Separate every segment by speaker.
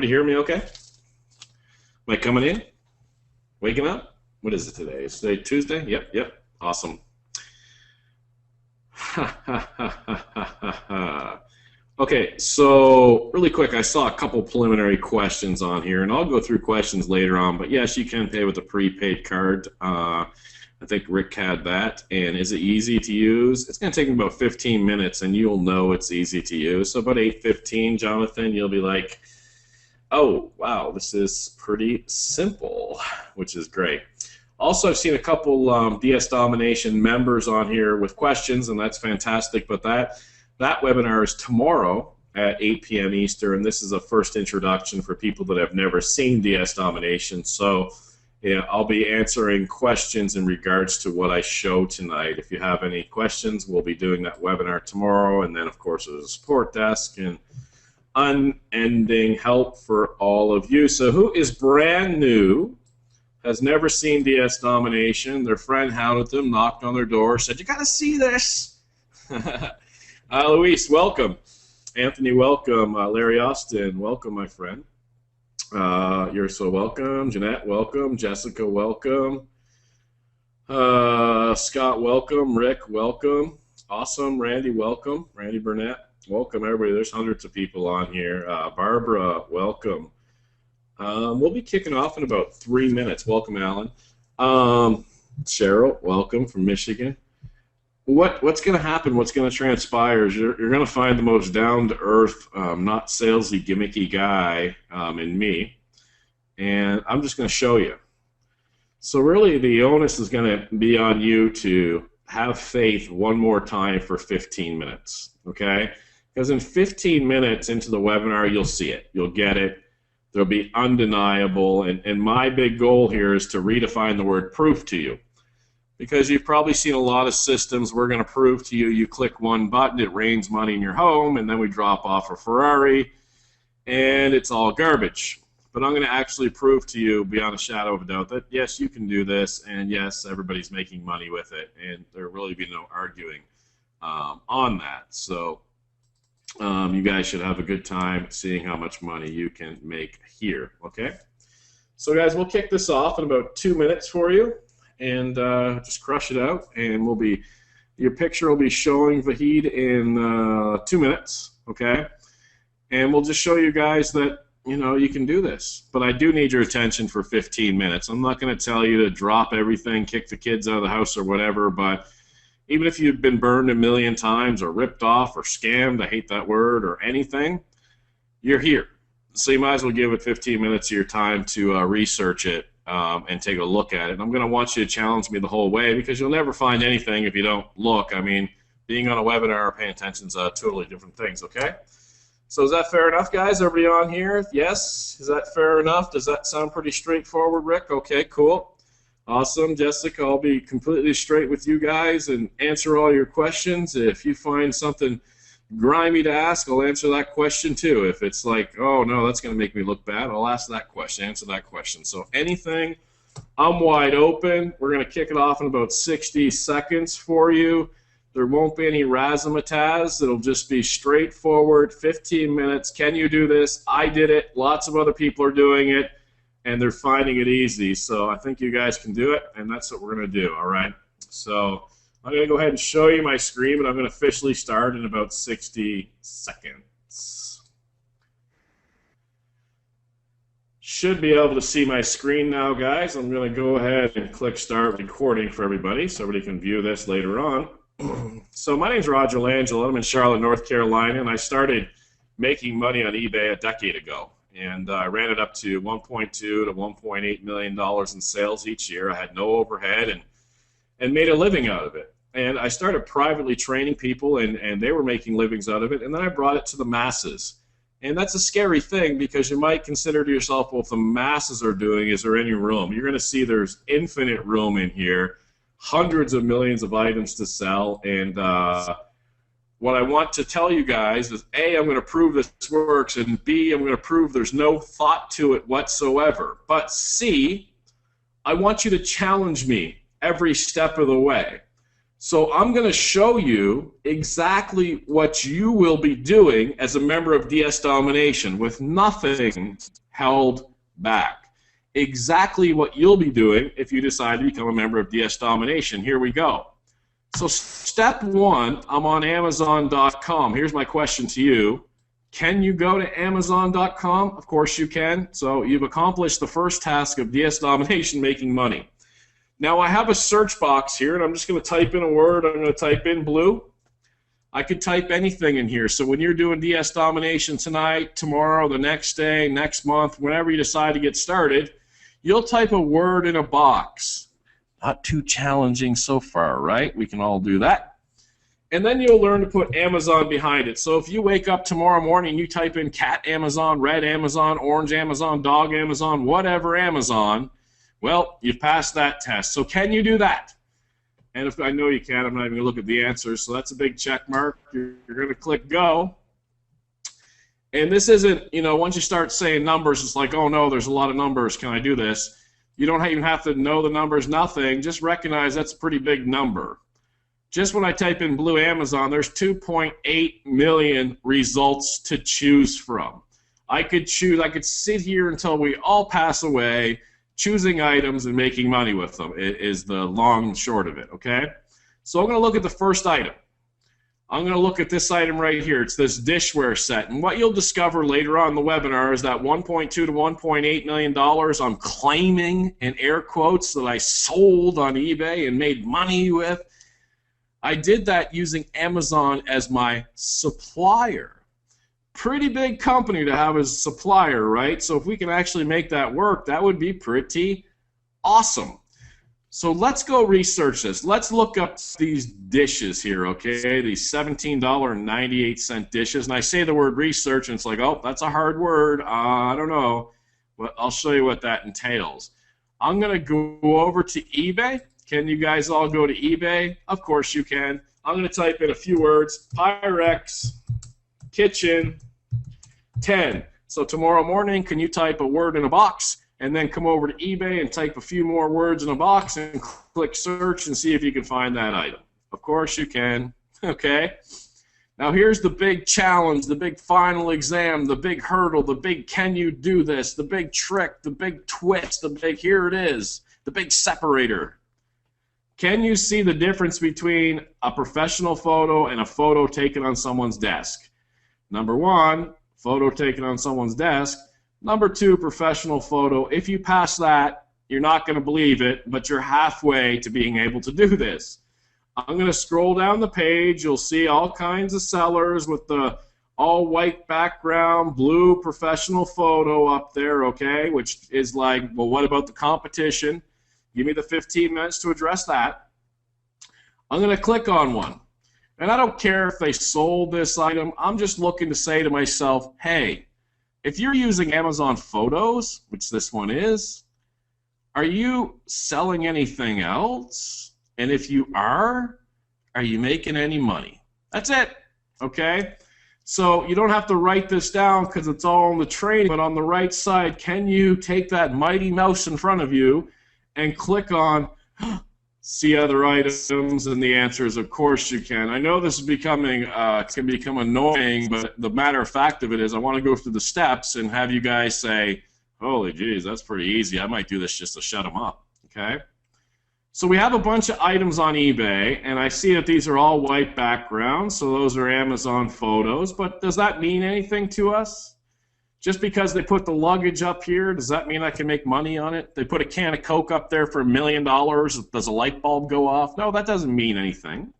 Speaker 1: hear me okay? Am I coming in? Waking up? What is it today? Is today Tuesday? Yep. Awesome. Okay, so really quick, I saw a couple preliminary questions on here, and I'll go through questions later on, but yes, you can pay with a prepaid card. I think Rick had that. And is it easy to use? It's going to take me about 15 minutes, and you'll know it's easy to use. So about 8:15, Jonathan, you'll be like, oh, wow, this is pretty simple, which is great. Also, I've seen a couple DS Domination members on here with questions, and that's fantastic. But that webinar is tomorrow at 8 p.m. Eastern, and this is a first introduction for people that have never seen DS Domination. So yeah, I'll be answering questions in regards to what I show tonight. If you have any questions, we'll be doing that webinar tomorrow, and then, of course, there's a support desk and unending help for all of you. So who is brand new, has never seen DS Domination? Their friend hounded them, knocked on their door, said, you got to see this. Luis, welcome. Anthony, welcome. Larry Austin, welcome, my friend. You're so welcome. Jeanette, welcome. Jessica, welcome. Scott, welcome. Rick, welcome. Awesome. Randy, welcome. Randy Burnett, welcome, everybody. There's hundreds of people on here. Barbara, welcome. We'll be kicking off in about 3 minutes. Welcome, Alan. Cheryl, welcome from Michigan. What's going to happen, what's going to transpire is you're going to find the most down-to-earth, not salesy, gimmicky guy in me, and I'm just going to show you. So really the onus is going to be on you to have faith one more time for 15 minutes, okay? Because in 15 minutes into the webinar, you'll see it. You'll get it. There'll be undeniable, and my big goal here is to redefine the word proof to you. Because you've probably seen a lot of systems, we're going to prove to you, you click one button, it rains money in your home, and then we drop off a Ferrari, and it's all garbage. But I'm going to actually prove to you, beyond a shadow of a doubt, that yes, you can do this, and yes, everybody's making money with it, and there will really be no arguing on that. So you guys should have a good time seeing how much money you can make here, okay? So guys, we'll kick this off in about 2 minutes for you. And just crush it out, and your picture will be showing Vahid in 2 minutes, okay? And we'll just show you guys that, you know, you can do this. But I do need your attention for 15 minutes. I'm not going to tell you to drop everything, kick the kids out of the house or whatever, but even if you've been burned a million times or ripped off or scammed, I hate that word, or anything, you're here. So you might as well give it 15 minutes of your time to research it. And take a look at it. And I'm going to want you to challenge me the whole way, because you'll never find anything if you don't look. I mean, being on a webinar or paying attention is totally different things, okay? So is that fair enough, guys? Everybody on here? Yes? Is that fair enough? Does that sound pretty straightforward, Rick? Okay, cool. Awesome. Jessica, I'll be completely straight with you guys and answer all your questions. If you find something grimy to ask, I'll answer that question too. If it's like, oh no, that's going to make me look bad, I'll ask that question, answer that question. So anything, I'm wide open. We're going to kick it off in about 60 seconds for you. There won't be any razzmatazz. It'll just be straightforward, 15 minutes. Can you do this? I did it. Lots of other people are doing it, and they're finding it easy. So I think you guys can do it, and that's what we're going to do, all right? So I'm going to go ahead and show you my screen, but I'm going to officially start in about 60 seconds. Should be able to see my screen now, guys. I'm going to go ahead and click start recording for everybody so everybody can view this later on. So my name's Roger Langelo. I'm in Charlotte, North Carolina, and I started making money on eBay a decade ago. And I ran it up to $1.2 to $1.8 million in sales each year. I had no overhead and made a living out of it. And I started privately training people, and they were making livings out of it, and then I brought it to the masses. And that's a scary thing, because you might consider to yourself, well, if the masses are doing, is there any room? You're going to see there's infinite room in here, hundreds of millions of items to sell, and what I want to tell you guys is, A, I'm going to prove this works, and B, I'm going to prove there's no thought to it whatsoever. But C, I want you to challenge me every step of the way. So I'm going to show you exactly what you will be doing as a member of DS Domination with nothing held back. Exactly what you'll be doing if you decide to become a member of DS Domination. Here we go. So step one, I'm on Amazon.com. Here's my question to you. Can you go to Amazon.com? Of course you can. So you've accomplished the first task of DS Domination, making money. Now I have a search box here, and I'm just going to type in a word. I'm going to type in blue. I could type anything in here. So when you're doing DS Domination tonight, tomorrow, the next day, next month, whenever you decide to get started, you'll type a word in a box. Not too challenging so far, right? We can all do that. And then you'll learn to put Amazon behind it. So if you wake up tomorrow morning, you type in cat Amazon, red Amazon, orange Amazon, dog Amazon, whatever Amazon, well, you've passed that test. So can you do that? And if I know you can, I'm not even going to look at the answers. So that's a big check mark. You're going to click go. And this isn't, once you start saying numbers, it's like, oh no, there's a lot of numbers. Can I do this? You don't even have to know the numbers, nothing. Just recognize that's a pretty big number. Just when I type in blue Amazon, there's 2.8 million results to choose from. I could sit here until we all pass away, choosing items and making money with them is the long and short of it, okay? So I'm going to look at the first item. I'm going to look at this item right here. It's this dishware set. And what you'll discover later on in the webinar is that $1.2 to $1.8 million I'm claiming, in air quotes, that I sold on eBay and made money with. I did that using Amazon as my supplier. Pretty big company to have as a supplier, right? So if we can actually make that work, that would be pretty awesome. So let's go research this. Let's look up these dishes here, okay? These $17.98 dishes. And I say the word research, and it's like, oh, that's a hard word. I don't know. Well, I'll show you what that entails. I'm going to go over to eBay. Can you guys all go to eBay? Of course you can. I'm going to type in a few words. Pyrex Kitchen 10. So tomorrow morning, can you type a word in a box and then come over to eBay and type a few more words in a box and click search and see if you can find that item? Of course you can. Okay. Now here's the big challenge, the big final exam, the big hurdle, the big can you do this, the big trick, the big twist, the big here it is, the big separator. Can you see the difference between a professional photo and a photo taken on someone's desk? Number one, photo taken on someone's desk. Number two, professional photo. If you pass that, you're not going to believe it, but you're halfway to being able to do this. I'm going to scroll down the page. You'll see all kinds of sellers with the all white background, blue professional photo up there, okay, which is like, well, what about the competition? Give me the 15 minutes to address that. I'm going to click on one. And I don't care if they sold this item. I'm just looking to say to myself, hey, if you're using Amazon Photos, which this one is, are you selling anything else? And if you are you making any money? That's it, okay? So you don't have to write this down because it's all in the training, but on the right side, can you take that mighty mouse in front of you and click on see other items, and the answer is of course you can. I know this is becoming can become annoying, but the matter of fact of it is I want to go through the steps and have you guys say, holy geez, that's pretty easy. I might do this just to shut them up, okay? So we have a bunch of items on eBay, and I see that these are all white backgrounds, so those are Amazon photos, but does that mean anything to us? Just because they put the luggage up here, does that mean I can make money on it? They put a can of Coke up there for $1 million. Does a light bulb go off? No, that doesn't mean anything.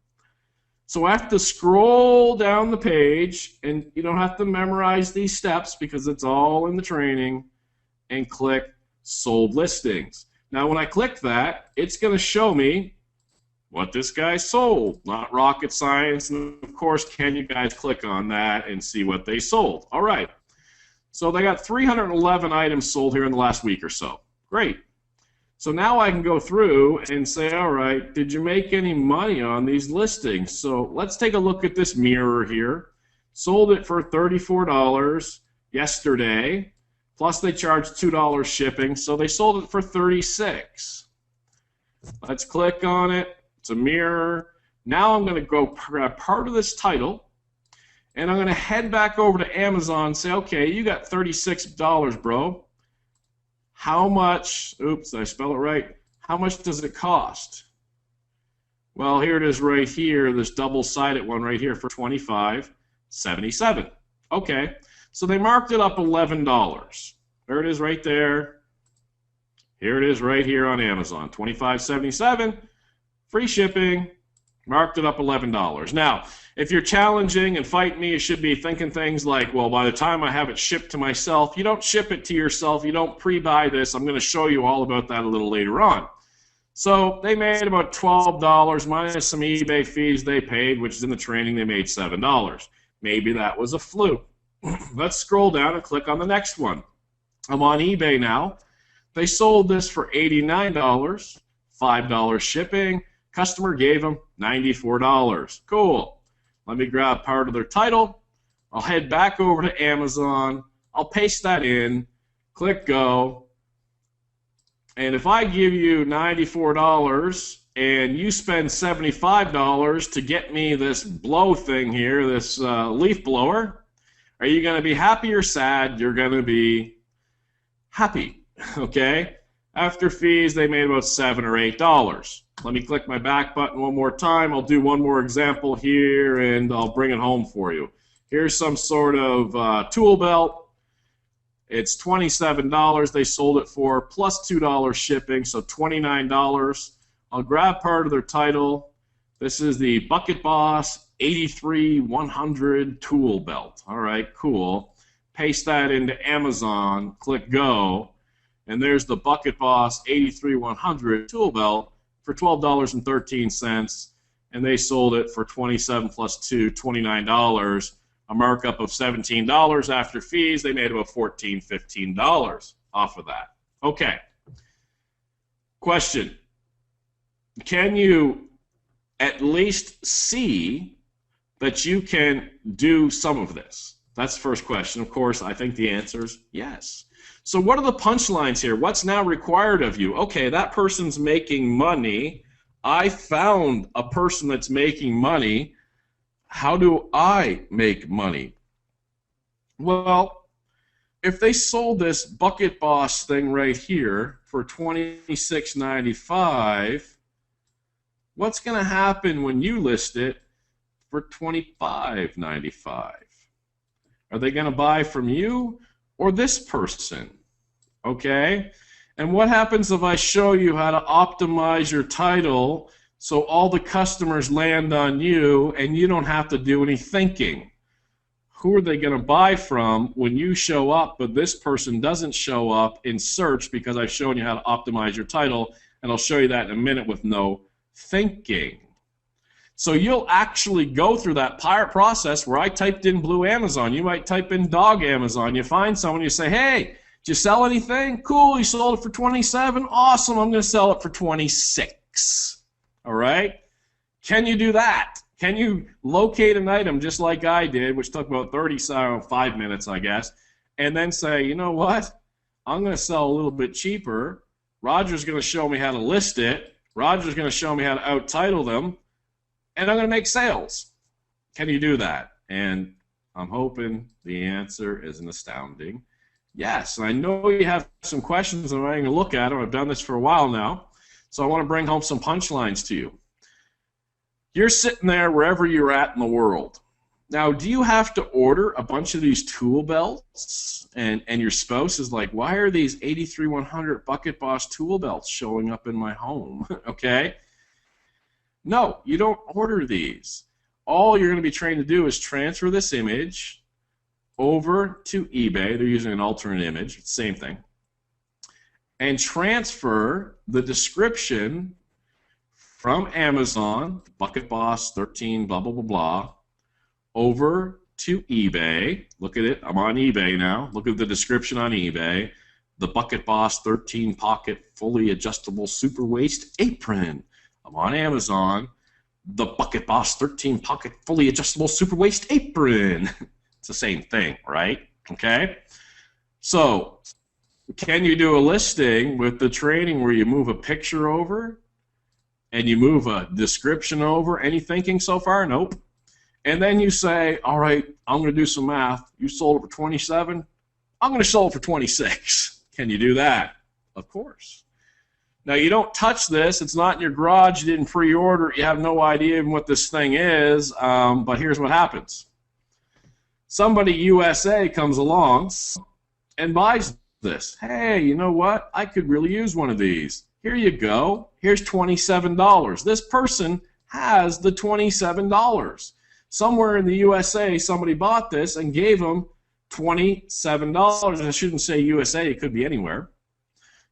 Speaker 1: So I have to scroll down the page, and you don't have to memorize these steps because it's all in the training, and click Sold Listings. Now when I click that, it's going to show me what this guy sold. Not rocket science. And of course, can you guys click on that and see what they sold? All right. So they got 311 items sold here in the last week or so. Great. So now I can go through and say, all right, did you make any money on these listings? So let's take a look at this mirror here. Sold it for $34 yesterday, plus they charged $2 shipping, so they sold it for $36. Let's click on it. It's a mirror. Now I'm going to go grab part of this title, and I'm going to head back over to Amazon and say, okay, you got $36, bro. how much, oops, did I spell it right? How much does it cost? Well, here it is right here, this double-sided one right here for $25.77. Okay, so they marked it up $11. There it is right there. Here it is right here on Amazon, $25.77, free shipping, marked it up $11. Now, if you're challenging and fighting me, you should be thinking things like, well, by the time I have it shipped to myself, you don't ship it to yourself, you don't pre-buy this. I'm going to show you all about that a little later on. So they made about $12 minus some eBay fees they paid, which is in the training they made $7. Maybe that was a fluke. Let's scroll down and click on the next one. I'm on eBay now. They sold this for $89, $5 shipping. Customer gave them $94. Cool. Let me grab part of their title. I'll head back over to Amazon. I'll paste that in, click go. And if I give you $94 and you spend $75 to get me this blow thing here, this leaf blower, are you going to be happy or sad? You're going to be happy, okay? After fees, they made about $7 or $8. Let me click my back button one more time. I'll do one more example here, and I'll bring it home for you. Here's some sort of tool belt. It's $27 they sold it for, plus $2 shipping, so $29. I'll grab part of their title. This is the Bucket Boss 83-100 tool belt. All right, cool. Paste that into Amazon, click go, and there's the Bucket Boss 83-100 tool belt for $12.13, and they sold it for $27 plus $2, $29. A markup of $17 after fees. They made about $14, $15 off of that. Okay. Question. Can you at least see that you can do some of this? That's the first question. Of course, I think the answer is yes. So what are the punchlines here? What's now required of you? Okay, that person's making money. I found a person that's making money. How do I make money? Well, if they sold this Bucket Boss thing right here for $26.95, what's going to happen when you list it for $25.95? Are they going to buy from you or this person? Okay? And what happens if I show you how to optimize your title so all the customers land on you and you don't have to do any thinking? Who are they going to buy from when you show up but this person doesn't show up in search because I've shown you how to optimize your title, and I'll show you that in a minute with no thinking. So you'll actually go through that process where I typed in blue Amazon. You might type in dog Amazon. You find someone, you say, hey, did you sell anything? Cool, you sold it for $27. Awesome, I'm going to sell it for $26. All right? Can you do that? Can you locate an item just like I did, which took about 5 minutes, I guess, and then say, you know what? I'm going to sell a little bit cheaper. Roger's going to show me how to list it. Roger's going to show me how to out-title them, and I'm going to make sales. Can you do that? And I'm hoping the answer is an astounding yes. And I know you have some questions, and I'm going to look at them. I've done this for a while now. So I want to bring home some punchlines to you. You're sitting there wherever you're at in the world. Now, do you have to order a bunch of these tool belts? And your spouse is like, why are these 83-100 Bucket Boss tool belts showing up in my home? Okay? No, you don't order these. All you're going to be trained to do is transfer this image over to eBay. They're using an alternate image. It's the same thing. And transfer the description from Amazon, Bucket Boss 13, blah, blah, blah, blah, over to eBay. Look at it. I'm on eBay now. Look at the description on eBay. The Bucket Boss 13 pocket fully adjustable super waist apron. I'm on Amazon. The Bucket Boss 13 pocket fully adjustable super waist apron. It's the same thing, right? Okay? So, can you do a listing with the training where you move a picture over and you move a description over? Any thinking so far? Nope. And then you say, all right, I'm going to do some math. You sold it for $27. I'm going to sell it for $26. Can you do that? Of course. Now, you don't touch this. It's not in your garage. You didn't pre-order it. You have no idea even what this thing is. But here's what happens. Somebody USA comes along and buys this. Hey, you know what? I could really use one of these. Here you go. Here's $27. This person has the $27. Somewhere in the USA, somebody bought this and gave them $27. I shouldn't say USA. It could be anywhere.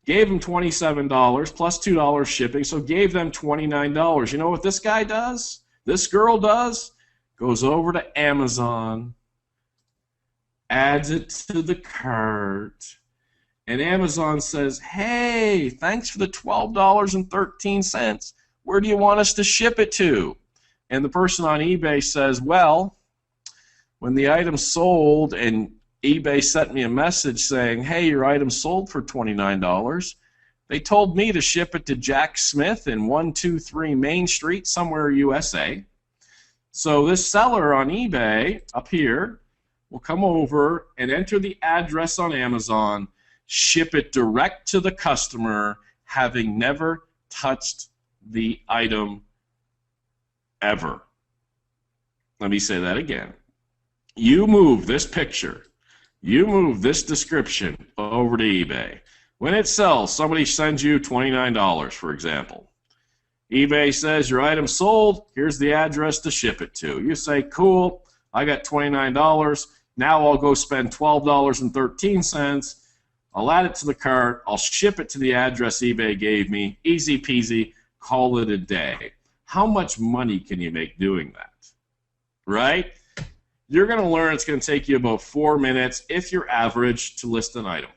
Speaker 1: Gave them $27 plus $2 shipping, so gave them $29. You know what this guy does? This girl does? Goes over to Amazon, adds it to the cart, and Amazon says, hey, thanks for the $12.13. Where do you want us to ship it to? And the person on eBay says, well, when the item sold and eBay sent me a message saying, hey, your item sold for $29, they told me to ship it to Jack Smith in 123 Main Street, somewhere USA. So this seller on eBay up here will come over and enter the address on Amazon, ship it direct to the customer, having never touched the item ever. Let me say that again. You move this picture, you move this description over to eBay. When it sells, somebody sends you $29, for example. eBay says your item sold, here's the address to ship it to. You say, cool, I got $29. Now I'll go spend $12.13. I'll add it to the cart. I'll ship it to the address eBay gave me. Easy peasy. Call it a day. How much money can you make doing that? Right? You're going to learn it's going to take you about 4 minutes, if you're average, to list an item.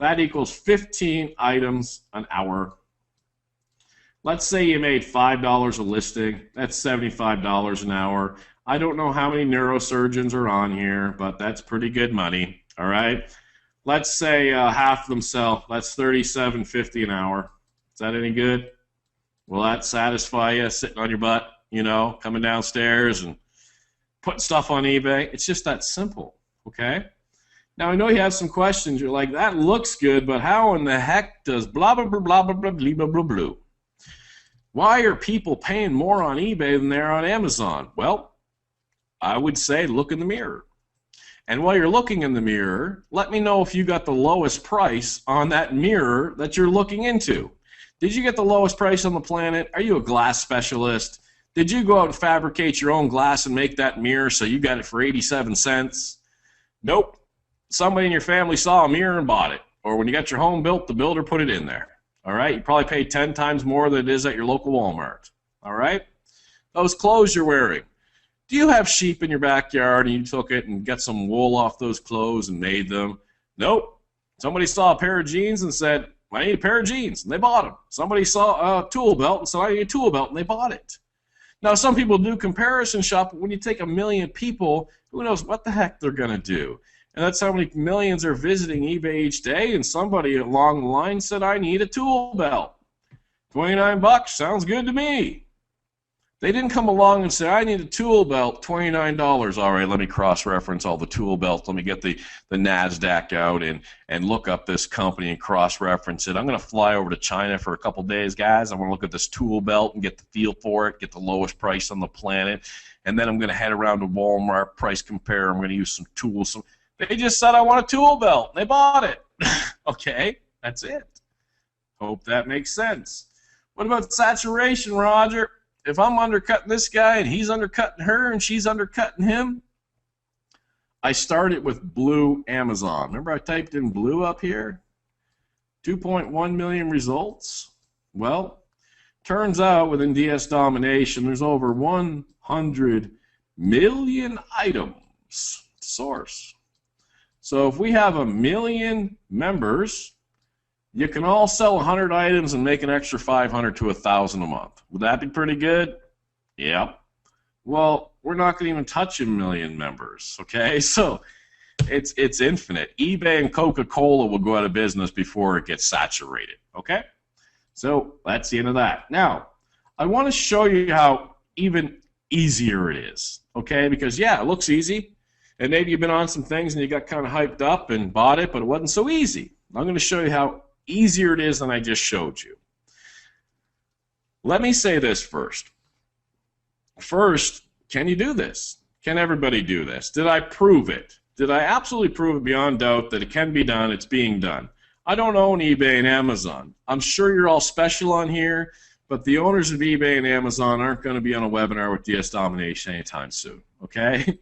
Speaker 1: That equals 15 items an hour. Let's say you made $5 a listing. That's $75 an hour. I don't know how many neurosurgeons are on here, but that's pretty good money. All right? Let's say half of them sell. That's $37.50 an hour. Is that any good? Will that satisfy you sitting on your butt, you know, coming downstairs and putting stuff on eBay? It's just that simple, okay? Now, I know you have some questions. You're like, that looks good, but how in the heck does blah, blah, blah, blah, blah, blah, blah, blah, blah, blah? Why are people paying more on eBay than they're on Amazon? Well, I would say look in the mirror. And while you're looking in the mirror, let me know if you got the lowest price on that mirror that you're looking into. Did you get the lowest price on the planet? Are you a glass specialist? Did you go out and fabricate your own glass and make that mirror so you got it for 87 cents? Nope. Somebody in your family saw a mirror and bought it. Or when you got your home built, the builder put it in there. All right? You probably paid 10 times more than it is at your local Walmart. All right? Those clothes you're wearing. Do you have sheep in your backyard and you took it and got some wool off those clothes and made them? Nope. Somebody saw a pair of jeans and said, I need a pair of jeans, and they bought them. Somebody saw a tool belt and said, I need a tool belt, and they bought it. Now, some people do comparison shop, but when you take 1 million people, who knows what the heck they're going to do? And that's how many millions are visiting eBay each day, and somebody along the line said, I need a tool belt. $29, sounds good to me. They didn't come along and say, I need a tool belt, $29. All right, let me cross-reference all the tool belts. Let me get the NASDAQ out and look up this company and cross-reference it. I'm going to fly over to China for a couple days, guys. I want to look at this tool belt and get the feel for it, get the lowest price on the planet. And then I'm going to head around to Walmart, price compare. I'm going to use some tools. They just said, I want a tool belt. They bought it. Okay, that's it. Hope that makes sense. What about saturation, Roger? If I'm undercutting this guy and he's undercutting her and she's undercutting him, I started with blue Amazon. Remember I typed in blue up here? 2.1 million results. Well, turns out within DS Domination there's over 100 million items to source. So if we have 1 million members, you can all sell 100 items and make an extra 500 to 1,000 a month. Would that be pretty good? Yep. Well, we're not going to even touch 1 million members, okay? So it's infinite. eBay and Coca-Cola will go out of business before it gets saturated, okay? So that's the end of that. Now, I want to show you how even easier it is, okay? Because, yeah, it looks easy, and maybe you've been on some things and you got kind of hyped up and bought it, but it wasn't so easy. I'm going to show you how easier it is than I just showed you. Let me say this first. First, can you do this? Can everybody do this? Did I prove it? Did I absolutely prove it beyond doubt that it can be done, it's being done? I don't own eBay and Amazon. I'm sure you're all special on here, but the owners of eBay and Amazon aren't going to be on a webinar with DS Domination anytime soon, okay?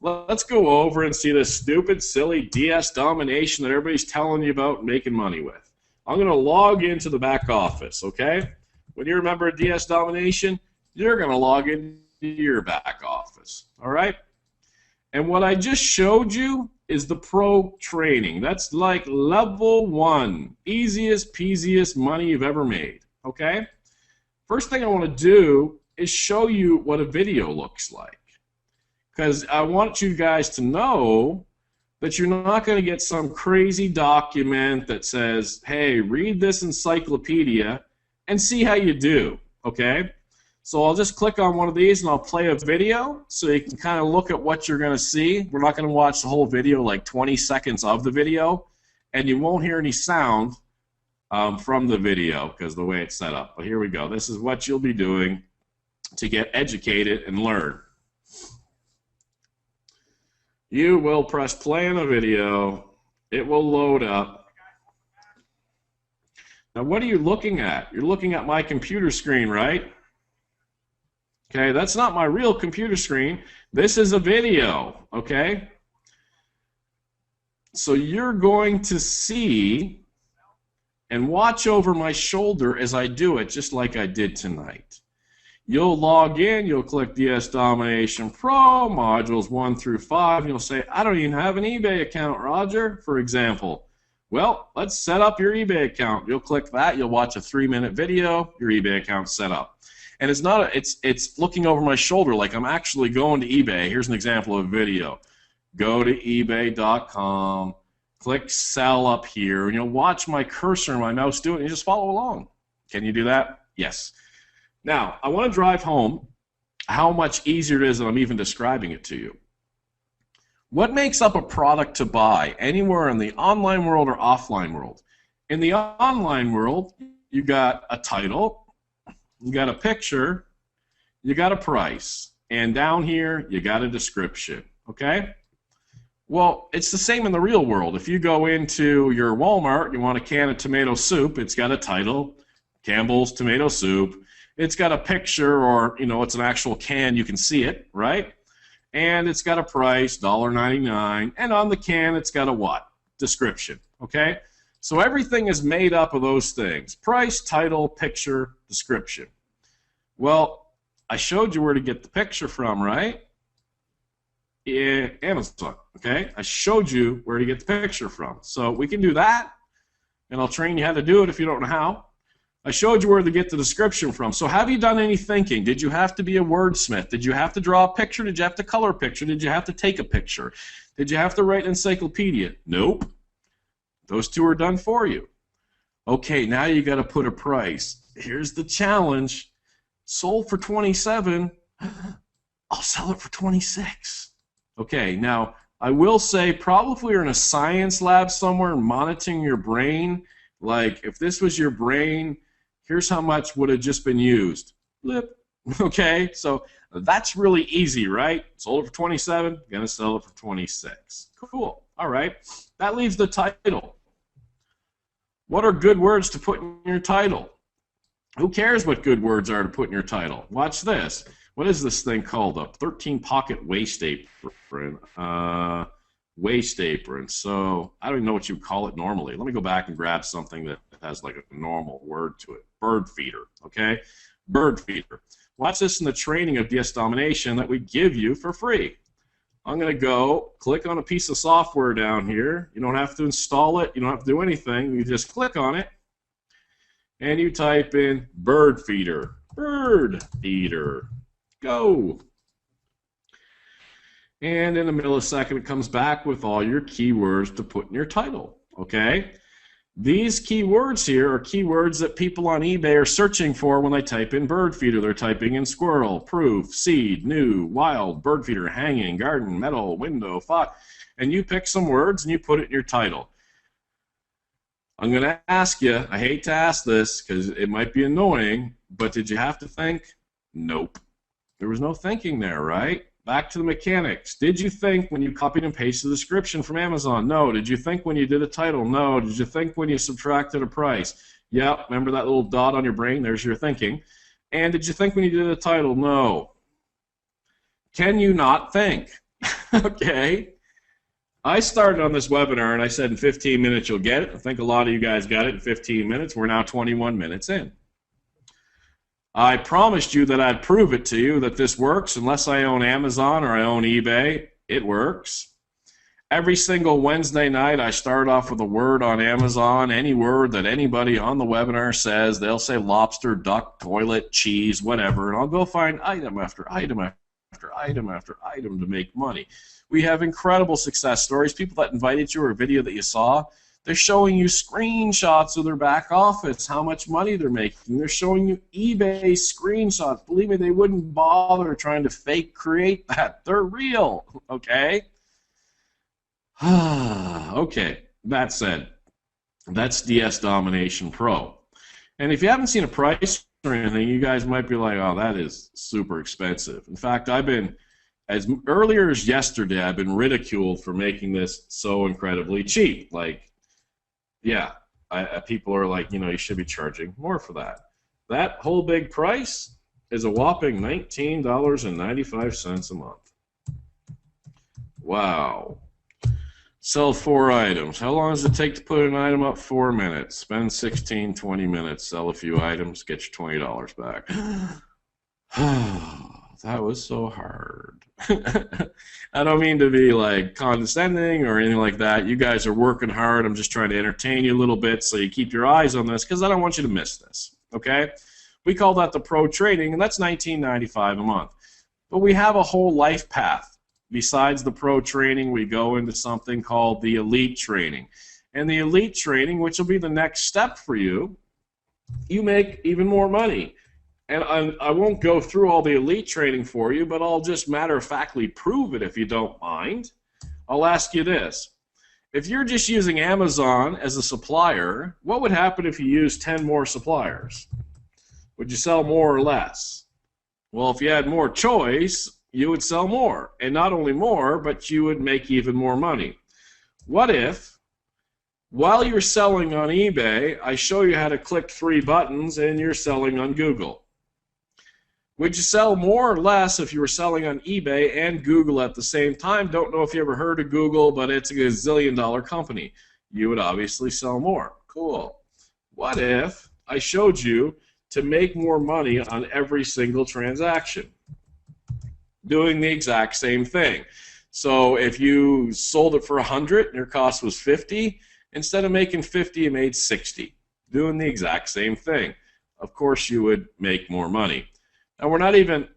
Speaker 1: Let's go over and see this stupid, silly DS Domination that everybody's telling you about and making money with. I'm going to log into the back office, okay? When you remember DS Domination, you're going to log into your back office, all right? And what I just showed you is the pro training. That's like level 1, easiest peasiest money you've ever made, okay? First thing I want to do is show you what a video looks like, because I want you guys to know that you're not going to get some crazy document that says, hey, read this encyclopedia and see how you do, okay? So I'll just click on one of these and I'll play a video so you can kind of look at what you're going to see. We're not going to watch the whole video, like 20 seconds of the video, and you won't hear any sound from the video because the way it's set up. But here we go. This is what you'll be doing to get educated and learn. You will press play on a video. It will load up. Now, what are you looking at? You're looking at my computer screen, right? Okay, that's not my real computer screen. This is a video, okay? So you're going to see and watch over my shoulder as I do it, just like I did tonight. You'll log in, you'll click DS Domination Pro, modules 1 through 5, and you'll say, I don't even have an eBay account, Roger, for example. Well, let's set up your eBay account. You'll click that, you'll watch a 3-minute video, your eBay account's set up. And it's not it's looking over my shoulder like I'm actually going to eBay. Here's an example of a video. Go to ebay.com, click sell up here, and you'll watch my cursor and my mouse do it, and you just follow along. Can you do that? Yes. Now, I want to drive home how much easier it is than I'm even describing it to you. What makes up a product to buy anywhere in the online world or offline world? In the online world, you got a title, you got a picture, you got a price, and down here you got a description, okay? Well, it's the same in the real world. If you go into your Walmart, you want a can of tomato soup, it's got a title, Campbell's tomato soup. It's got a picture, or, you know, it's an actual can, you can see it, right? And it's got a price, $1.99, and on the can it's got a what? Description, okay? So everything is made up of those things. Price, title, picture, description. Well, I showed you where to get the picture from, right? Yeah, Amazon, okay? I showed you where to get the picture from. So we can do that, and I'll train you how to do it if you don't know how. I showed you where to get the description from. So have you done any thinking? Did you have to be a wordsmith? Did you have to draw a picture? Did you have to color a picture? Did you have to take a picture? Did you have to write an encyclopedia? Nope. Those two are done for you. Okay, now you got to put a price. Here's the challenge. Sold for 27. I'll sell it for 26. Okay, now I will say probably if we were in a science lab somewhere monitoring your brain, like if this was your brain, here's how much would have just been used. Blip. Okay, so that's really easy, right? Sold it for 27, gonna sell it for 26. Cool. All right, that leaves the title. What are good words to put in your title? Who cares what good words are to put in your title? Watch this. What is this thing called? A 13-pocket waist apron. Waist apron. So I don't even know what you call it normally. Let me go back and grab something that has like a normal word to it. Bird feeder. Okay? Bird feeder. Watch this in the training of DS Domination that we give you for free. I'm going to go click on a piece of software down here. You don't have to install it. You don't have to do anything. You just click on it, and you type in bird feeder. Bird feeder. Go. And in a millisecond, it comes back with all your keywords to put in your title. Okay? These keywords here are keywords that people on eBay are searching for when they type in bird feeder. They're typing in squirrel, proof, seed, new, wild, bird feeder, hanging, garden, metal, window, fox, and you pick some words and you put it in your title. I'm going to ask you, I hate to ask this because it might be annoying, but did you have to think? Nope. There was no thinking there, right? Back to the mechanics. Did you think when you copied and pasted the description from Amazon? No. Did you think when you did a title? No. Did you think when you subtracted a price? Yep. Remember that little dot on your brain? There's your thinking. And did you think when you did a title? No. Can you not think? Okay. I started on this webinar and I said in 15 minutes you'll get it. I think a lot of you guys got it in 15 minutes. We're now 21 minutes in. I promised you that I'd prove it to you that this works. Unless I own Amazon or I own eBay, it works. Every single Wednesday night I start off with a word on Amazon, any word that anybody on the webinar says. They'll say lobster, duck, toilet, cheese, whatever, and I'll go find item after item after item after item to make money. We have incredible success stories. People that invited you or a video that you saw, they're showing you screenshots of their back office, how much money they're making. They're showing you eBay screenshots. Believe me, they wouldn't bother trying to fake create that. They're real, okay? Okay, that said, that's DS Domination Pro. And if you haven't seen a price or anything, you guys might be like, oh, that is super expensive. In fact, I've been, as earlier as yesterday, I've been ridiculed for making this so incredibly cheap. Like, yeah, people are like, you know, you should be charging more for that. That whole big price is a whopping $19.95 a month. Wow. Sell 4 items. How long does it take to put an item up? 4 minutes. Spend 16, 20 minutes. Sell a few items. Get your $20 back. That was so hard. I don't mean to be like condescending or anything like that. You guys are working hard. I'm just trying to entertain you a little bit so you keep your eyes on this because I don't want you to miss this. Okay? We call that the pro training, and that's $19.95 a month. But we have a whole life path. Besides the pro training, we go into something called the elite training. And the elite training, which will be the next step for you, you make even more money. And I won't go through all the elite training for you, but I'll just matter-of-factly prove it if you don't mind. I'll ask you this. If you're just using Amazon as a supplier, what would happen if you used 10 more suppliers? Would you sell more or less? Well, if you had more choice, you would sell more. And not only more, but you would make even more money. What if, while you're selling on eBay, I show you how to click 3 buttons and you're selling on Google? Would you sell more or less if you were selling on eBay and Google at the same time? Don't know if you ever heard of Google, but it's a gazillion-dollar company. You would obviously sell more. Cool. What if I showed you to make more money on every single transaction? Doing the exact same thing. So if you sold it for 100 and your cost was 50, instead of making 50, you made 60. Doing the exact same thing. Of course, you would make more money. Now, we're not even,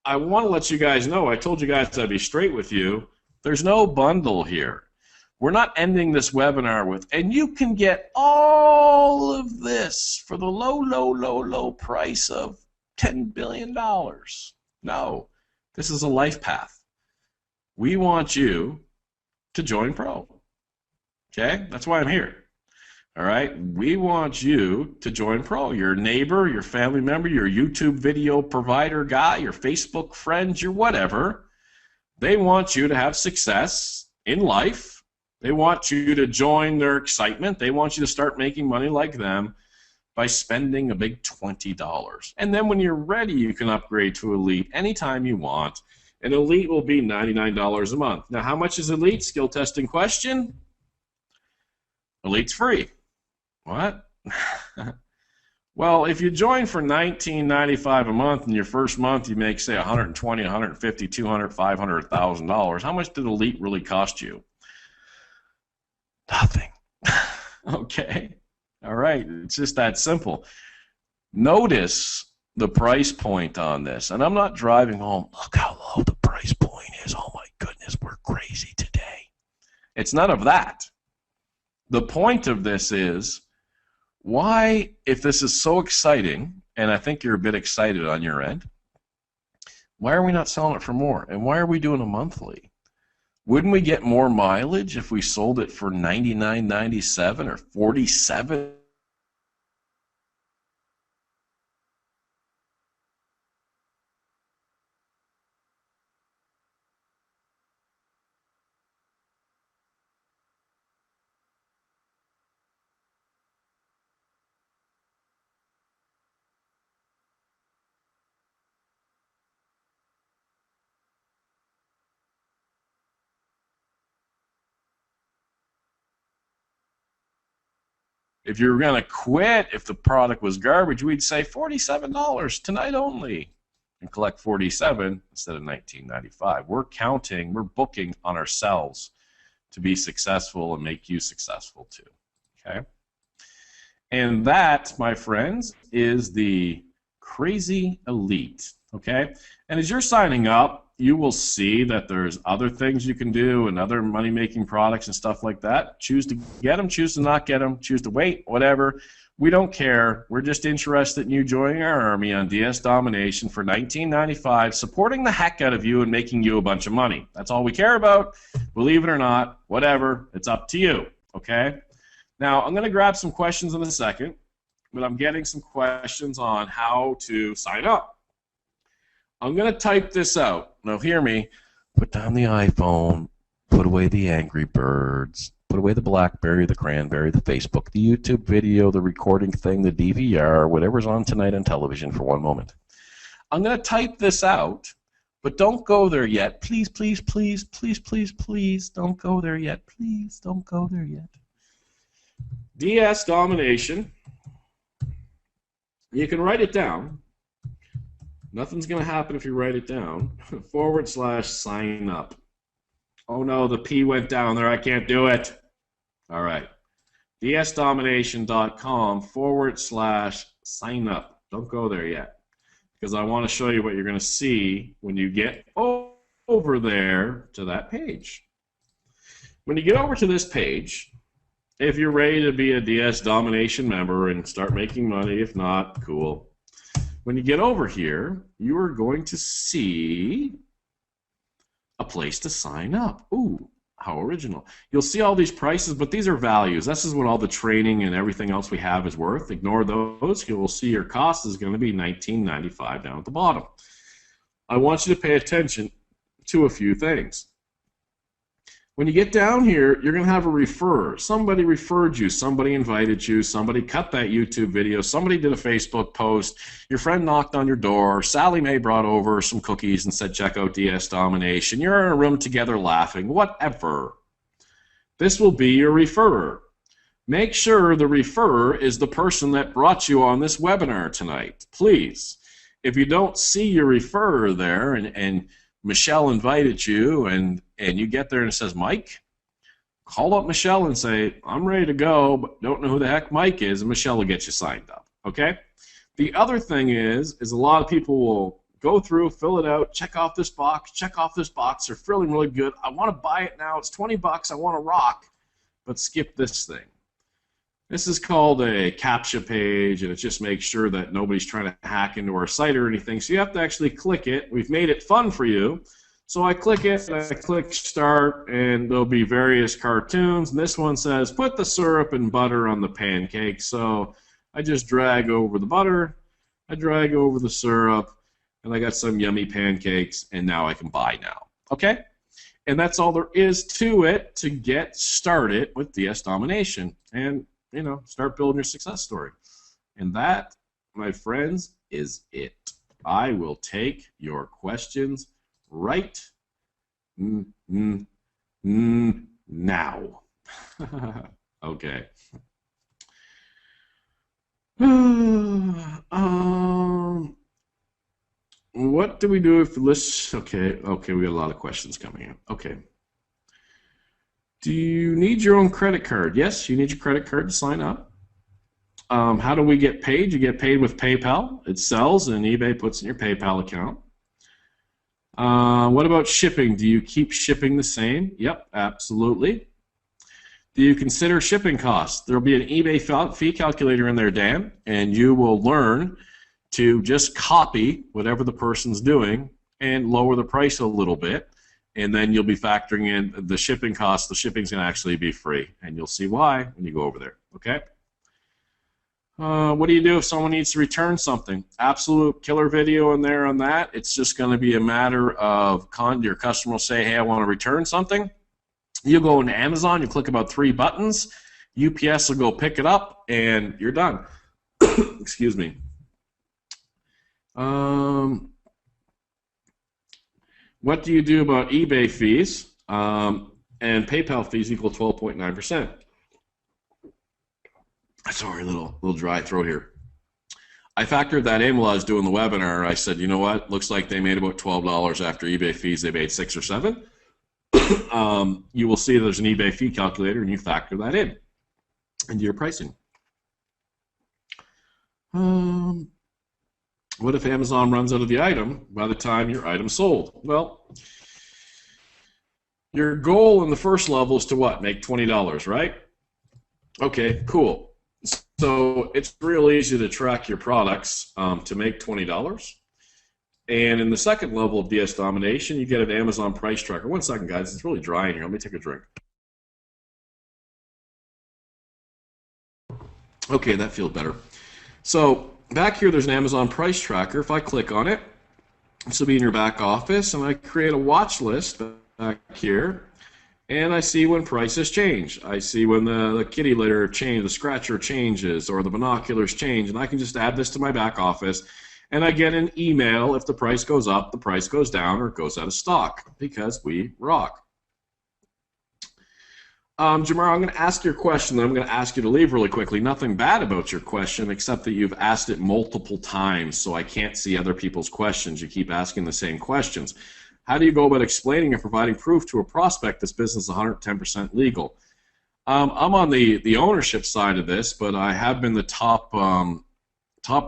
Speaker 1: I want to let you guys know, I told you guys I'd be straight with you, there's no bundle here. We're not ending this webinar with, and you can get all of this for the low, low, low, low price of $10 billion. No. This is a life path. We want you to join Pro. Okay? That's why I'm here. All right? We want you to join Pro. Your neighbor, your family member, your YouTube video provider guy, your Facebook friends, your whatever. They want you to have success in life. They want you to join their excitement. They want you to start making money like them by spending a big $20. And then when you're ready, you can upgrade to Elite anytime you want. And Elite will be $99 a month. Now, how much is Elite? Skill testing question. Elite's free. What? Well, if you join for $19.95 a month, and your first month you make, say, $120, $150, $200, $500, $1,000, how much did Elite really cost you? Nothing. Okay. All right, it's just that simple. Notice the price point on this, and I'm not driving home, look how low the price point is, oh my goodness, we're crazy today. It's none of that. The point of this is, why, if this is so exciting, and I think you're a bit excited on your end, why are we not selling it for more? And why are we doing a monthly? Wouldn't we get more mileage if we sold it for $99.97 or $47? If you were going to quit, if the product was garbage, we'd say $47 tonight only and collect 47 instead of 19.95. We're counting, we're booking on ourselves to be successful and make you successful too. Okay? And that, my friends, is the Crazy Elite. Okay? And as you're signing up, you will see that there's other things you can do and other money-making products and stuff like that. Choose to get them, choose to not get them, choose to wait, whatever. We don't care. We're just interested in you joining our army on DS Domination for $19.95, supporting the heck out of you and making you a bunch of money. That's all we care about. Believe it or not, whatever. It's up to you, okay? Now, I'm going to grab some questions in a second, but I'm getting some questions on how to sign up. I'm going to type this out. Now, hear me. Put down the iPhone. Put away the Angry Birds. Put away the BlackBerry, the Cranberry, the Facebook, the YouTube video, the recording thing, the DVR, whatever's on tonight on television for one moment. I'm going to type this out, but don't go there yet. Please, please, please, please, please, please, don't go there yet. Please, don't go there yet. DS Domination. You can write it down. Nothing's going to happen if you write it down. /sign up. Oh no, the P went down there. I can't do it. All right. dsdomination.com /sign up. Don't go there yet, because I want to show you what you're going to see when you get over there to that page. When you get over to this page, if you're ready to be a DS Domination member and start making money, if not, cool. When you get over here, you are going to see a place to sign up. Ooh, how original. You'll see all these prices, but these are values. This is what all the training and everything else we have is worth. Ignore those. You will see your cost is going to be $19.95 down at the bottom. I want you to pay attention to a few things. When you get down here, you're going to have a referrer. Somebody referred you, somebody invited you, somebody cut that YouTube video, somebody did a Facebook post, your friend knocked on your door, Sally Mae brought over some cookies and said, check out DS Domination. You're in a room together laughing, whatever. This will be your referrer. Make sure the referrer is the person that brought you on this webinar tonight, please. If you don't see your referrer there and Michelle invited you and you get there and it says Mike, call up Michelle and say, I'm ready to go, but don't know who the heck Mike is, and Michelle will get you signed up, okay? The other thing is a lot of people will go through, fill it out, check off this box, they're feeling really good, I want to buy it now, it's 20 bucks, I want to rock, but skip this thing. This is called a CAPTCHA page, and it just makes sure that nobody's trying to hack into our site or anything. So you have to actually click it. We've made it fun for you. So I click it, and I click Start, and there'll be various cartoons. And this one says, put the syrup and butter on the pancake. So I just drag over the butter, I drag over the syrup, and I got some yummy pancakes, and now I can buy now. Okay? And that's all there is to it to get started with DS Domination. And you know, start building your success story. And that, my friends, is it. I will take your questions right now. Okay. What do we do if the list... Okay, we got a lot of questions coming in. Okay. Do you need your own credit card? Yes, you need your credit card to sign up. How do we get paid? You get paid with PayPal. It sells, and eBay puts in your PayPal account. What about shipping? Do you keep shipping the same? Yep, absolutely. Do you consider shipping costs? There will be an eBay fee calculator in there, Dan, and you will learn to just copy whatever the person's doing and lower the price a little bit. and then you'll be factoring in the shipping costs. The shipping's going to actually be free, and you'll see why when you go over there. Okay. What do you do if someone needs to return something? Absolute killer video in there on that. It's just going to be a matter of your customer will say, hey, I want to return something. You go into Amazon, you click about 3 buttons. UPS will go pick it up, and you're done. Excuse me. What do you do about eBay fees? And PayPal fees equal 12.9%. Sorry, little dry throat here. I factored that in while I was doing the webinar. I said, you know what? Looks like they made about $12 after eBay fees. They made 6 or 7. You will see there's an eBay fee calculator, and you factor that in into your pricing. What if Amazon runs out of the item by the time your item's sold? Well, your goal in the first level is to what? Make $20, right? Okay, cool. So it's real easy to track your products to make $20. And in the second level of DS domination, you get an Amazon price tracker. 1 second, guys. It's really dry in here. Let me take a drink. Okay, that feels better. So back here, there's an Amazon price tracker. If I click on it, this will be in your back office, and I create a watch list back here. And I see when prices change. I see when the kitty litter change, the scratcher changes, or the binoculars change, and I can just add this to my back office, and I get an email if the price goes up, the price goes down, or it goes out of stock, because we rock. Jamar, I'm going to ask your question, then I'm going to ask you to leave really quickly. Nothing bad about your question, except that you've asked it multiple times, so I can't see other people's questions. You keep asking the same questions. How do you go about explaining and providing proof to a prospect this business is 110% legal? I'm on the ownership side of this, but I have been the top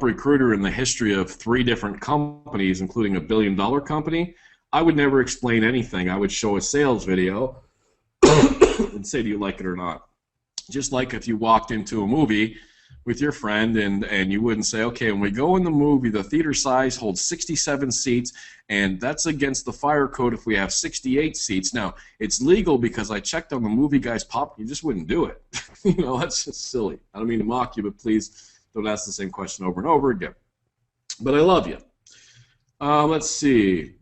Speaker 1: recruiter in the history of 3 different companies, including a billion-dollar company. I would never explain anything. I would show a sales video and say, do you like it or not? Just like if you walked into a movie with your friend and you wouldn't say, okay, when we go in the movie, the theater size holds 67 seats, and that's against the fire code if we have 68 seats. Now, it's legal because I checked on the movie guy's pop. You just wouldn't do it. You know, that's just silly. I don't mean to mock you, but please don't ask the same question over and over again. But I love you. Let's see.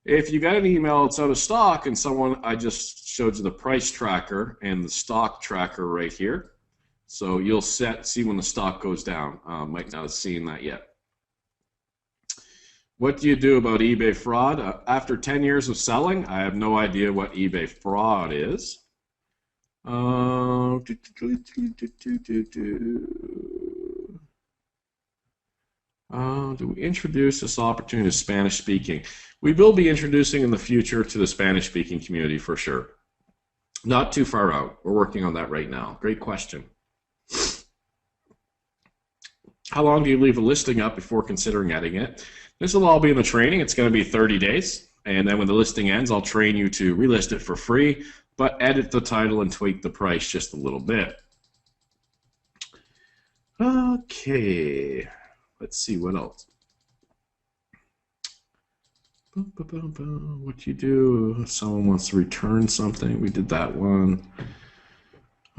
Speaker 1: If you got an email, it's out of stock, and I just showed you the price tracker and the stock tracker right here. So you'll see when the stock goes down. Might not have seen that yet. What do you do about eBay fraud? After 10 years of selling, I have no idea what eBay fraud is. Do we introduce this opportunity to Spanish speaking? We will be introducing in the future to the Spanish speaking community for sure. Not too far out. We're working on that right now. Great question. How long do you leave a listing up before considering editing it? This will all be in the training. It's going to be 30 days. And then when the listing ends, I'll train you to relist it for free, but edit the title and tweak the price just a little bit. Okay. Let's see what else. What you do if someone wants to return something. We did that one.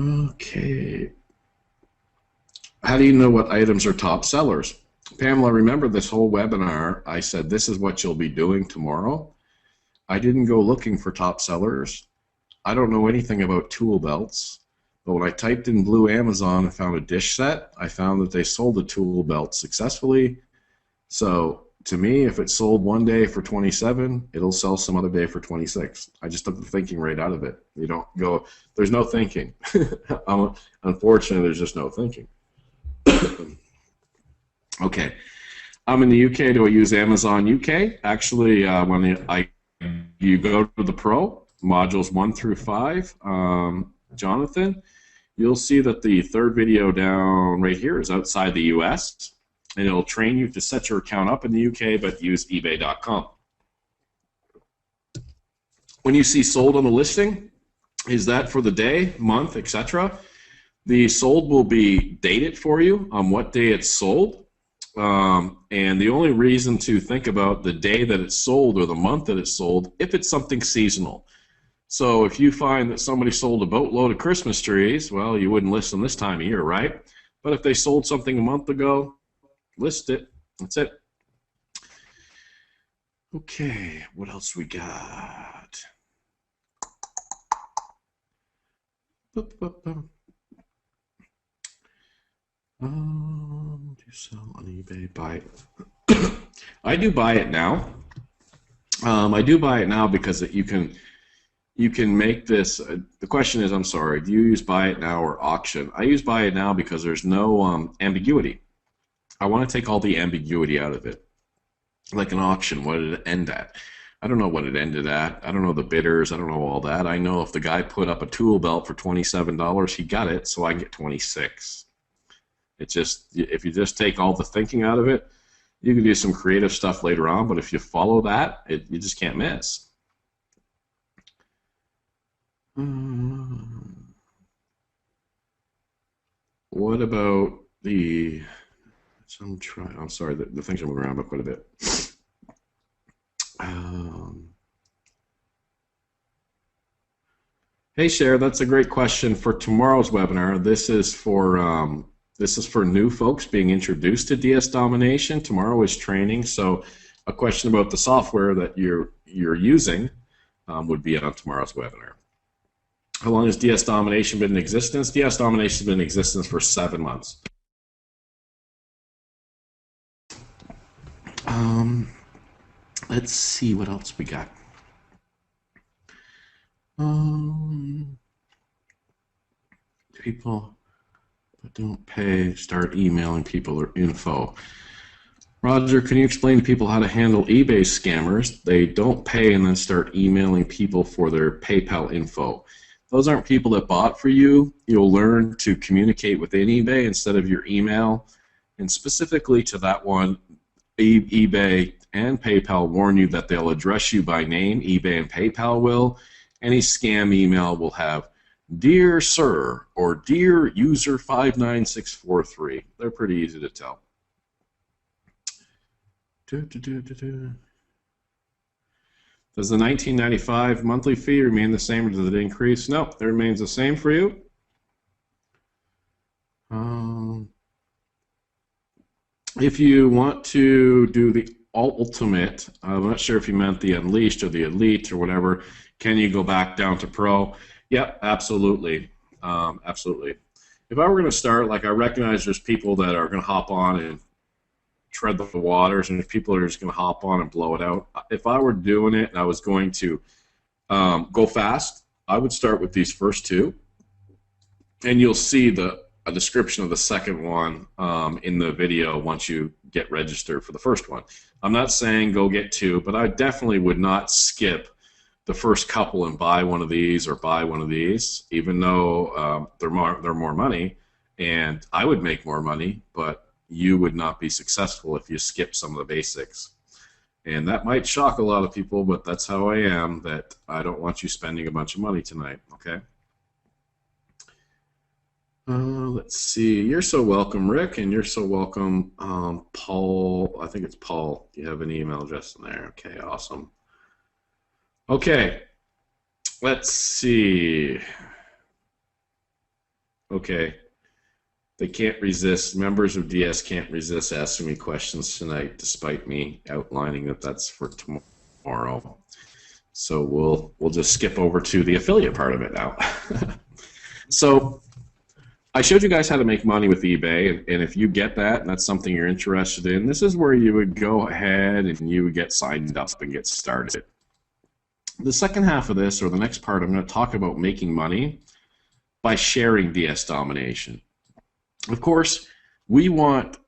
Speaker 1: Okay. How do you know what items are top sellers? Pamela, remember this whole webinar, I said this is what you'll be doing tomorrow. I didn't go looking for top sellers. I don't know anything about tool belts. But when I typed in Blue Amazon and found a dish set, I found that they sold a tool belt successfully. So to me, if it sold one day for 27, it'll sell some other day for 26. I just took the thinking right out of it. You don't go, there's no thinking. Unfortunately, there's just no thinking. Okay. I'm in the UK. Do I use Amazon UK? Actually, when you go to the Pro, modules 1 through 5, Jonathan, you'll see that the third video down right here is outside the US, and it'll train you to set your account up in the UK, but use eBay.com. When you see sold on the listing, is that for the day, month, etc.? The sold will be dated for you on what day it's sold, And the only reason to think about the day that it's sold or the month that it's sold, if it's something seasonal. So if you find that somebody sold a boatload of Christmas trees, well, you wouldn't list them this time of year, right? But if they sold something a month ago, list it. That's it. Okay, what else we got? Do you sell on eBay? Buy it. I do buy it now. I do buy it now because you can make this. The question is, I'm sorry, do you use buy it now or auction? I use buy it now because there's no ambiguity. I want to take all the ambiguity out of it. Like an auction, what did it end at? I don't know what it ended at. I don't know the bidders. I don't know all that. I know if the guy put up a tool belt for $27, he got it, so I get 26. It's just, if you just take all the thinking out of it, you can do some creative stuff later on, but if you follow that, you just can't miss. What about the... I'm sorry, the things are moving around quite a bit. Hey, Cher, that's a great question for tomorrow's webinar. This is for new folks being introduced to DS Domination. Tomorrow is training, so a question about the software that you're using would be on tomorrow's webinar. How long has DS Domination been in existence? DS Domination has been in existence for 7 months. Let's see what else we got. People that don't pay start emailing people their info. Roger, can you explain to people how to handle eBay scammers? They don't pay and then start emailing people for their PayPal info. Those aren't people that bought for you. You'll learn to communicate within eBay instead of your email. And specifically to that one, eBay and PayPal warn you that they'll address you by name. eBay and PayPal will. Any scam email will have Dear Sir or Dear User 59643. They're pretty easy to tell. Does the $19.95 monthly fee remain the same or does it increase? No, it remains the same for you. If you want to do the ultimate, I'm not sure if you meant the Unleashed or the Elite or whatever, can you go back down to Pro? Yep, absolutely. Absolutely. If I were going to start, like I recognize there's people that are going to hop on and tread the waters, and if people are just going to hop on and blow it out. If I were doing it and I was going to go fast, I would start with these first two, and you'll see a description of the second one in the video once you get registered for the first one. I'm not saying go get two, but I definitely would not skip the first couple and buy one of these or buy one of these, even though they're more money, and I would make more money, but you would not be successful if you skip some of the basics. And that might shock a lot of people, but that's how I am, that I don't want you spending a bunch of money tonight, okay? Let's see. You're so welcome, Rick, and you're so welcome, Paul. I think it's Paul. You have an email address in there. Okay, awesome. Okay, let's see. Okay. They can't resist. Members of DS can't resist asking me questions tonight, despite me outlining that that's for tomorrow. So we'll just skip over to the affiliate part of it now. So I showed you guys how to make money with eBay, and if you get that and that's something you're interested in, this is where you would go ahead and you would get signed up and get started. The second half of this, or the next part, I'm going to talk about making money by sharing DS Domination. Of course, we want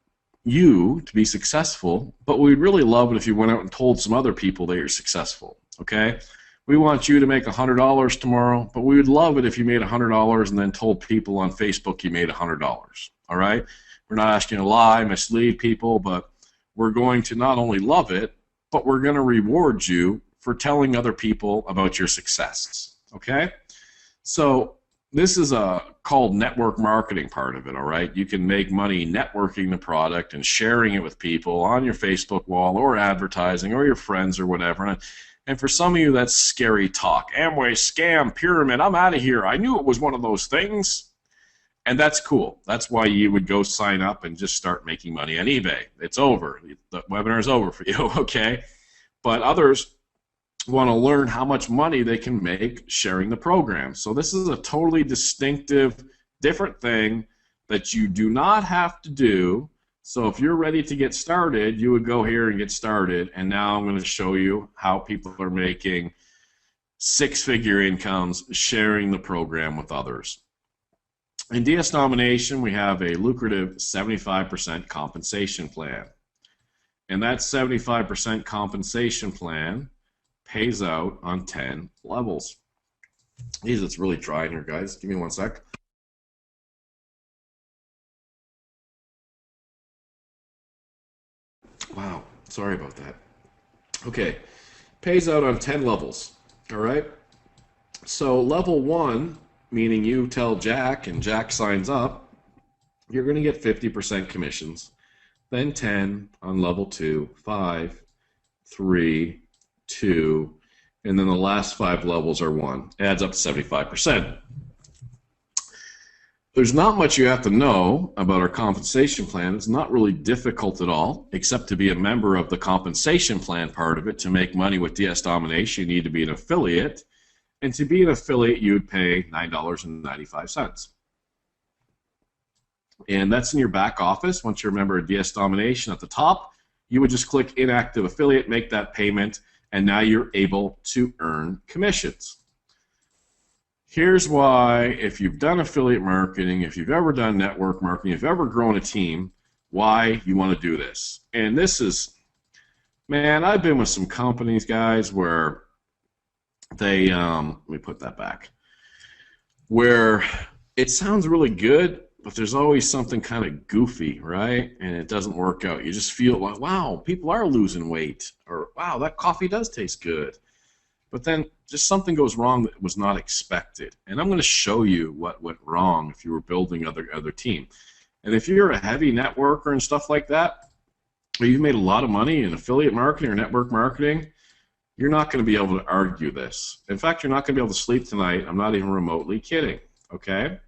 Speaker 1: you to be successful, but we'd really love it if you went out and told some other people that you're successful, okay? We want you to make $100 tomorrow, but we would love it if you made $100 and then told people on Facebook you made $100, all right? We're not asking you to lie, mislead people, but we're going to not only love it, but we're going to reward you for telling other people about your success, okay? So this is a called network marketing part of it, all right? You can make money networking the product and sharing it with people on your Facebook wall or advertising or your friends or whatever. And for some of you, that's scary talk. Amway, scam, pyramid, I'm out of here. I knew it was one of those things. And that's cool. That's why you would go sign up and just start making money on eBay. It's over. The webinar's over for you, okay? But others want to learn how much money they can make sharing the program. So this is a totally distinctive, different thing that you do not have to do. So if you're ready to get started, you would go here and get started. And now I'm going to show you how people are making six-figure incomes sharing the program with others. In DS Domination, we have a lucrative 75% compensation plan. And that 75% compensation plan pays out on 10 levels. Geez, it's really dry in here, guys. Give me one sec. Wow, sorry about that. Okay, pays out on 10 levels, all right? So level 1, meaning you tell Jack and Jack signs up, you're going to get 50% commissions. Then 10 on level 2, 5, 3, 2, and then the last 5 levels are 1. Adds up to 75%. There's not much you have to know about our compensation plan. It's not really difficult at all, except to be a member of the compensation plan part of it. To make money with DS Domination, you need to be an affiliate. And to be an affiliate, you would pay $9.95. And that's in your back office. Once you're a member of DS Domination at the top, you would just click inactive affiliate, make that payment, and now you're able to earn commissions. Here's why, if you've done affiliate marketing, if you've ever done network marketing, if you've ever grown a team, why you want to do this. And this is, man, I've been with some companies, guys, where they, let me put that back, where it sounds really good, but there's always something kind of goofy, right? And it doesn't work out. You just feel like, wow, people are losing weight, or wow, that coffee does taste good. But then just something goes wrong that was not expected. And I'm going to show you what went wrong if you were building other team. And if you're a heavy networker and stuff like that, or you've made a lot of money in affiliate marketing or network marketing, you're not going to be able to argue this. In fact, you're not going to be able to sleep tonight. I'm not even remotely kidding, okay?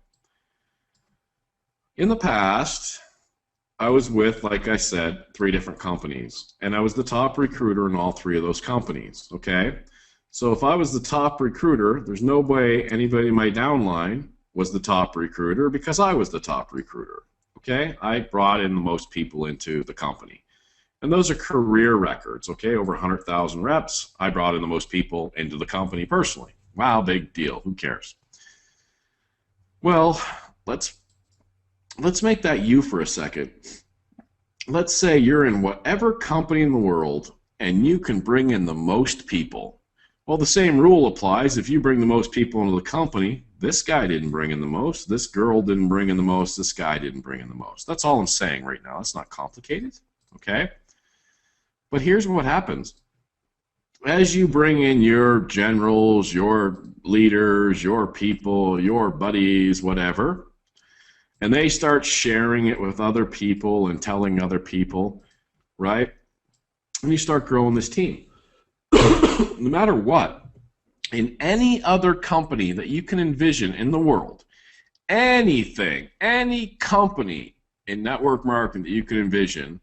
Speaker 1: In the past, I was with, like I said, 3 different companies, and I was the top recruiter in all 3 of those companies, okay? So if I was the top recruiter, there's no way anybody in my downline was the top recruiter because I was the top recruiter, okay? I brought in the most people into the company. And those are career records, okay? Over 100,000 reps, I brought in the most people into the company personally. Wow, big deal. Who cares? Well, let's make that you for a second. Let's say you're in whatever company in the world and you can bring in the most people. Well, the same rule applies. If you bring the most people into the company, this guy didn't bring in the most, this girl didn't bring in the most, this guy didn't bring in the most. That's all I'm saying right now. It's not complicated, okay? But here's what happens. As you bring in your generals, your leaders, your people, your buddies, whatever, and they start sharing it with other people and telling other people, right? And you start growing this team. No matter what, in any other company that you can envision in the world, anything, any company in network marketing that you can envision,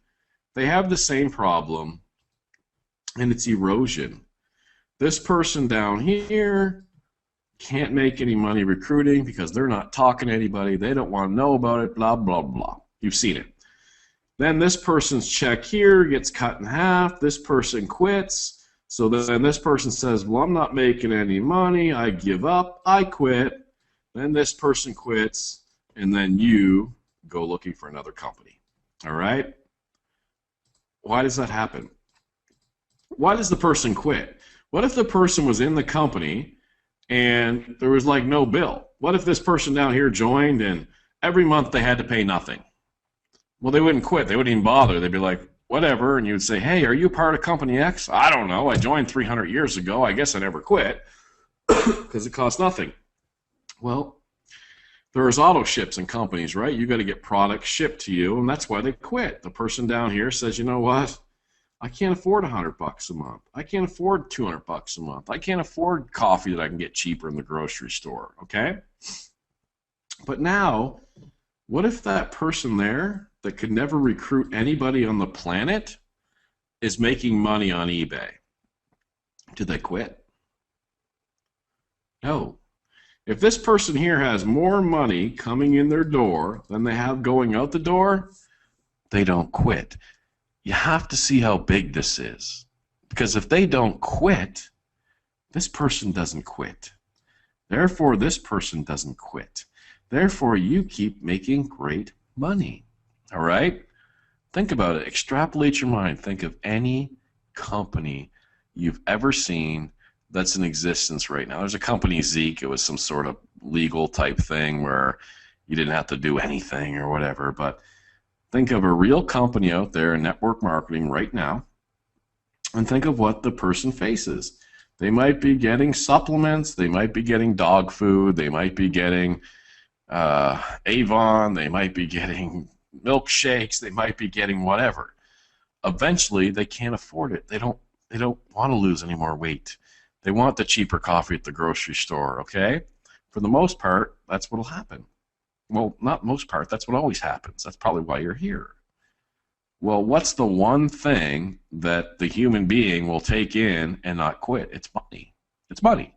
Speaker 1: they have the same problem, and it's erosion. This person down here can't make any money recruiting because they're not talking to anybody, they don't want to know about it, blah, blah, blah. You've seen it. Then this person's check here gets cut in half, this person quits. So then this person says, well, I'm not making any money, I give up, I quit. Then this person quits, and then you go looking for another company. All right? Why does that happen? Why does the person quit? What if the person was in the company and there was like no bill? What if this person down here joined and every month they had to pay nothing? Well, they wouldn't quit. They wouldn't even bother. They'd be like, whatever, and you would say, hey, are you part of Company X? I don't know. I joined 300 years ago. I guess I never quit because it costs nothing. Well, There's auto ships and companies, right? You got to get products shipped to you, and that's why they quit. The person down here says, you know what? I can't afford $100 a month. I can't afford $200 a month. I can't afford coffee that I can get cheaper in the grocery store, okay? But now, what if that person there that could never recruit anybody on the planet is making money on eBay? Do they quit? No. If this person here has more money coming in their door than they have going out the door, they don't quit. You have to see how big this is. Because if they don't quit, this person doesn't quit. Therefore, this person doesn't quit. Therefore, you keep making great money. All right? Think about it. Extrapolate your mind. Think of any company you've ever seen that's in existence right now. There's a company, Zeek. It was some sort of legal type thing where you didn't have to do anything or whatever. But think of a real company out there in network marketing right now, and think of what the person faces. They might be getting supplements. They might be getting dog food. They might be getting Avon. They might be getting milkshakes. They might be getting whatever. Eventually, they can't afford it. They don't want to lose any more weight. They want the cheaper coffee at the grocery store, okay? For the most part, that's what will happen. Well, not most part. That's what always happens. That's probably why you're here. Well, what's the one thing that the human being will take in and not quit? It's money. It's money.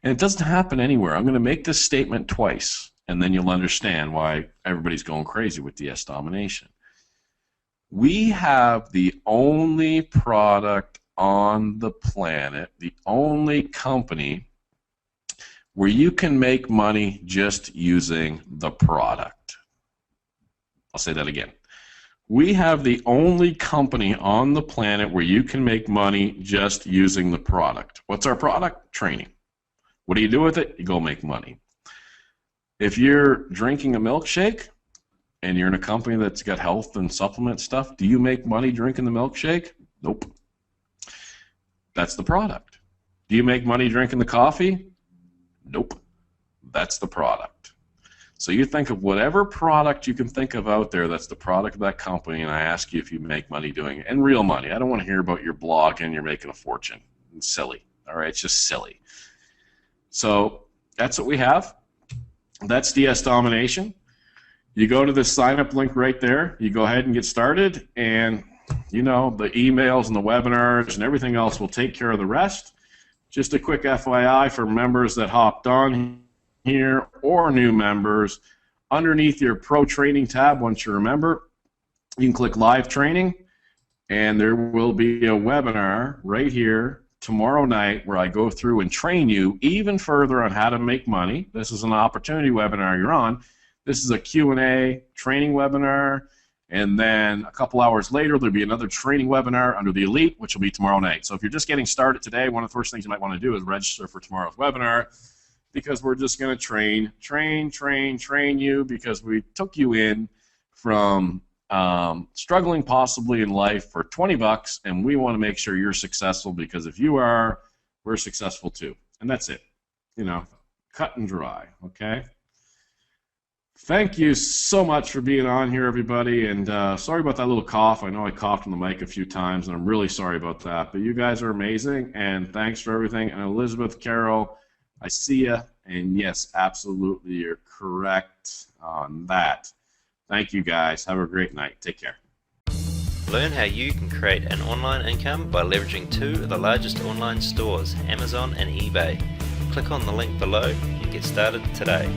Speaker 1: And it doesn't happen anywhere. I'm going to make this statement twice, and then you'll understand why everybody's going crazy with DS domination. We have the only product on the planet, the only company where you can make money just using the product. I'll say that again. We have the only company on the planet where you can make money just using the product. What's our product? Training. What do you do with it? You go make money. If you're drinking a milkshake and you're in a company that's got health and supplement stuff, do you make money drinking the milkshake? Nope. That's the product. Do you make money drinking the coffee? Nope. That's the product. So you think of whatever product you can think of out there that's the product of that company, and I ask you if you make money doing it. And real money. I don't want to hear about your blog and you're making a fortune. It's silly. All right? It's just silly. So that's what we have. That's DS domination. You go to the sign-up link right there. You go ahead and get started, and you know, the emails and the webinars and everything else will take care of the rest. Just a quick FYI for members that hopped on here or new members, underneath your Pro Training tab, once you're a member, you can click Live Training, and there will be a webinar right here tomorrow night where I go through and train you even further on how to make money. This is an opportunity webinar you're on. This is a Q&A training webinar. And then a couple hours later, there'll be another training webinar under the Elite, which will be tomorrow night. So if you're just getting started today, one of the first things you might want to do is register for tomorrow's webinar, because we're just going to train you, because we took you in from struggling possibly in life for $20, and we want to make sure you're successful, because if you are, we're successful too. And that's it. You know, cut and dry, okay? Thank you so much for being on here, everybody, and sorry about that little cough. I know I coughed on the mic a few times, and I'm really sorry about that, but you guys are amazing, and thanks for everything. And Elizabeth, Carol, I see you, and yes, absolutely, you're correct on that. Thank you, guys. Have a great night. Take care.
Speaker 2: Learn how you can create an online income by leveraging two of the largest online stores, Amazon and eBay. Click on the link below and get started today.